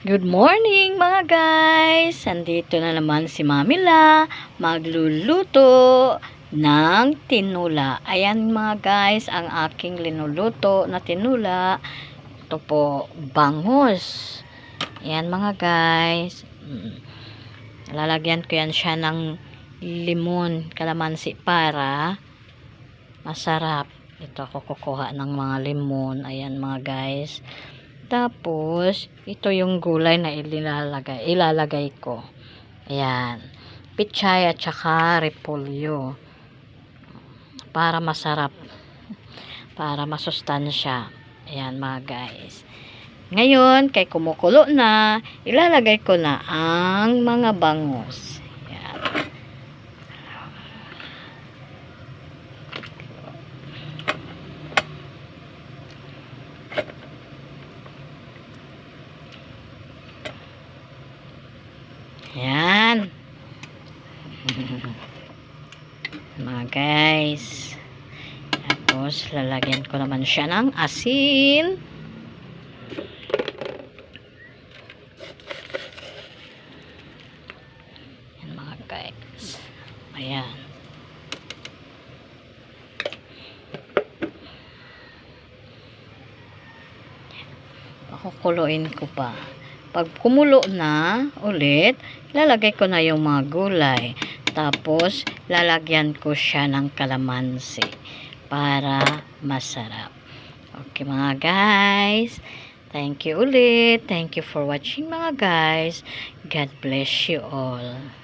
Good morning mga guys! Andito na naman si Mami La magluluto ng tinula. Ayan mga guys, ang aking linuluto na tinula. Ito po, bangus. Ayan mga guys. Lalagyan ko yan siya ng limon, kalamansi para masarap. Ito ako kukuha ng mga limon. Ayan mga guys. Tapos, ito yung gulay na ilalagay ko. Ayan. Pichay at saka repolyo. Para masarap. Para masustansya. Ayan mga guys. Ngayon, kay kumukulo na, ilalagay ko na ang mga bangus. Ayan. Ayan. Mga guys. Tapos, lalagyan ko naman siya ng asin. Ayan mga guys. Ayan. Pakukuluin ko pa. Pag kumulo na ulit, lalagay ko na yung mga gulay. Tapos, lalagyan ko siya ng kalamansi para masarap. Okay mga guys. Thank you ulit. Thank you for watching mga guys. God bless you all.